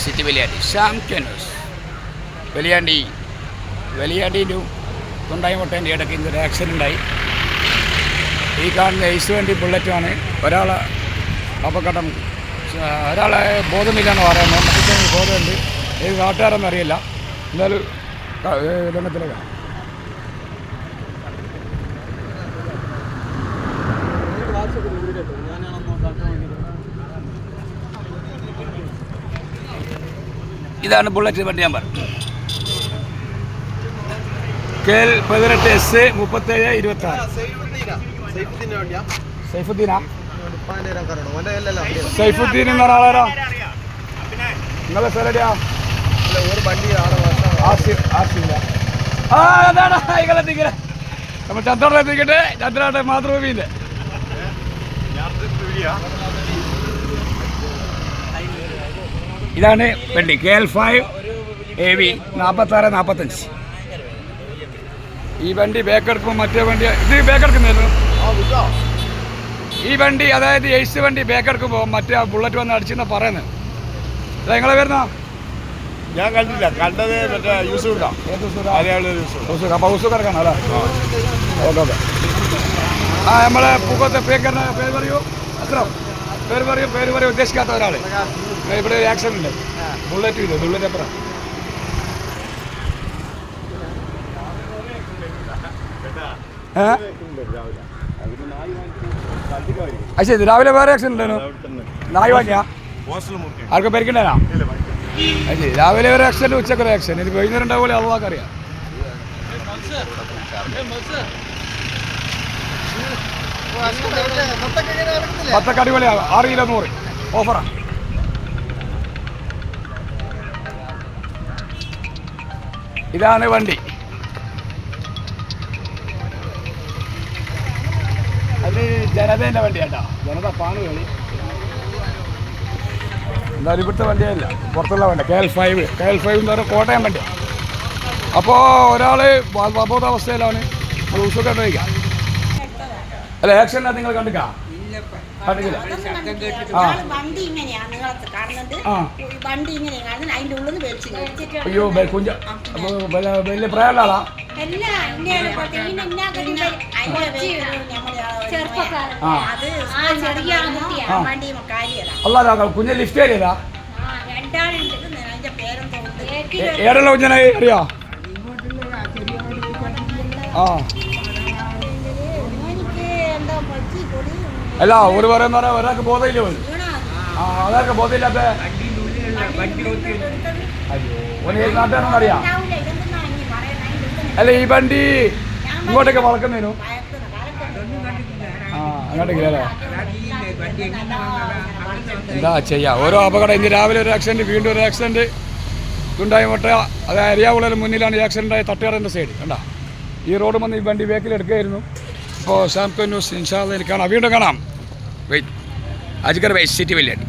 City Valiyandi ഷാംക്യനോസ് വലിയാണ്ടിയിലും തൊണ്ടായിമുട്ടേൻ്റെ ഇടയ്ക്ക് ഇന്നൊരു accident ഉണ്ടായി. ഈ കാണുന്ന ഐസ് വണ്ടി ബുള്ളറ്റുമാണ്. ഒരാളെ അപകടം, ഒരാളെ ബോധമില്ലെന്ന് പറയുന്നത്, മറ്റേ ബോധമുണ്ട്. ഏത് നാട്ടുകാരെന്ന് അറിയില്ല. എന്നാലും രംഗത്തിലേക്കാണ്. ഇതാണ് ബുള്ളറ്റ് വണ്ടി നമ്പർ KL 18S 3726. സൈഫുദ്ദീൻ എന്ന ഒരാളാരാ? നിങ്ങളെ സ്ഥലടിയാ? അതാണ് ആയികളെത്തിക്കണേ. നമ്മൾ ചന്ദ്രനെ എത്തിക്കട്ടെ. ചന്ദ്രയുടെ മാതൃഭൂമിയിലെ ഇതാണ് വണ്ടി KL 5 AV 4645. ഈ വണ്ടി ബേക്കെടുക്കുമ്പോൾ മറ്റേ വണ്ടി ഇത് ബേക്കെടുക്കുന്നില്ല. ഈ വണ്ടി അതായത് എയ്സ് വണ്ടി ബേക്കെടുക്കുമ്പോൾ മറ്റേ ബുള്ളറ്റ് വന്ന് അടിച്ചെന്നാ പറയുന്നത്. അതാ നിങ്ങളെ വരുന്ന? ഞാൻ കണ്ടില്ല, കണ്ടത് മറ്റേ യൂസുഫാണ്. അപ്പോൾ യൂസുഫാർക്കാണ് അല്ലേ? Okay okay. ആ നമ്മളെ പൂക്കത്തെ പേര് പറയൂ. അത്ര പേര് പറയൂ ഉദ്ദേശിക്കാത്ത ഒരാൾ ഇവിടെ ഒരു ആക്സിഡന്റ് ഉണ്ട്. ബുള്ളറ്റ് ഇത് ബുള്ളറ്റ് എത്ര ശരി. രാവിലെ വേറെ ആക്സിഡന്റ് ഉണ്ടായിരുന്നു. നായി വാങ്ങിയാ ആർക്കും പരിക്കണ്ടേനാ? അതെ, രാവിലെ ഒരു ആക്സിഡന്റ്, ഉച്ചക്ക് ഒരു ആക്സിഡന്റ്. ഇത് വൈകുന്നേരം ഉണ്ടാവുമല്ലോ, അള്ളാഹ്ക്ക് അറിയാം. പത്തൊക്കെ അടിപൊളിയാകും. 6 കിലോ 100 ഓഫറാ. ഇതാണ് വണ്ടി. അത് ജനതേൻ്റെ വണ്ടിയാട്ടോ. ജനത പാണ് കളി. എന്തായാലും ഇവിടുത്തെ വണ്ടിയല്ല, പുറത്തുള്ള വണ്ടി. KL 5 എന്ന് പറഞ്ഞാൽ കോട്ടയം വണ്ടി. അപ്പോൾ ഒരാൾ അബോധാവസ്ഥയിലാണ്. ഊസൊക്കെ കഴിക്കാം. അല്ല, ആക്സിഡന്റ് നിങ്ങൾ കണ്ടില്ല? വണ്ടി ഇങ്ങനെയാണ് കാണുന്നത്. വണ്ടി ഇങ്ങനെയാണ് കാണുന്നത്. അതിൻ്റെ ഉള്ളിൽ നിന്ന് അയ്യോ വലിയ പ്രായമുള്ള ആളാ? അല്ല, കുഞ്ഞ് ലിഫ്റ്റ് കയറിയതാ? ഏടുള്ള കുഞ്ഞനായി അറിയോ? ആ അല്ല, ഒരു പറയുന്ന ഒരാൾക്ക് ബോധമില്ല. ആ, അതൊക്കെ ബോധമില്ലാത്ത അയ്യോ നാട്ടുകാരെന്ന് അറിയാം. അല്ല, ഈ വണ്ടി ഇങ്ങോട്ടൊക്കെ വളക്കുന്നതിനു അങ്ങോട്ടേക്കില്ലേ? എന്താ ചെയ്യാ, ഓരോ അപകടം. ഇന്ന് രാവിലെ ഒരു ആക്സിഡന്റ്, വീണ്ടും ഒരു ആക്സിഡന്റ്. ഇതുണ്ടായി മുട്ട. അത് അരിയാവുള്ള മുന്നിലാണ് ഈ ആക്സിഡൻ്റായ തട്ടുകടൻ്റെ സൈഡ്. കണ്ടാ, ഈ റോഡ് വന്ന് ഈ വണ്ടി ബേക്കിലെടുക്കുകയായിരുന്നു. ഇപ്പോൾ ഷാംക്യനോസ് ഇൻഷാ അല്ലാഹ് കാണാം, വീണ്ടും കാണാം. വെയിറ്റ് അജ്ഗർ സിറ്റി വലിയാണ്ടി.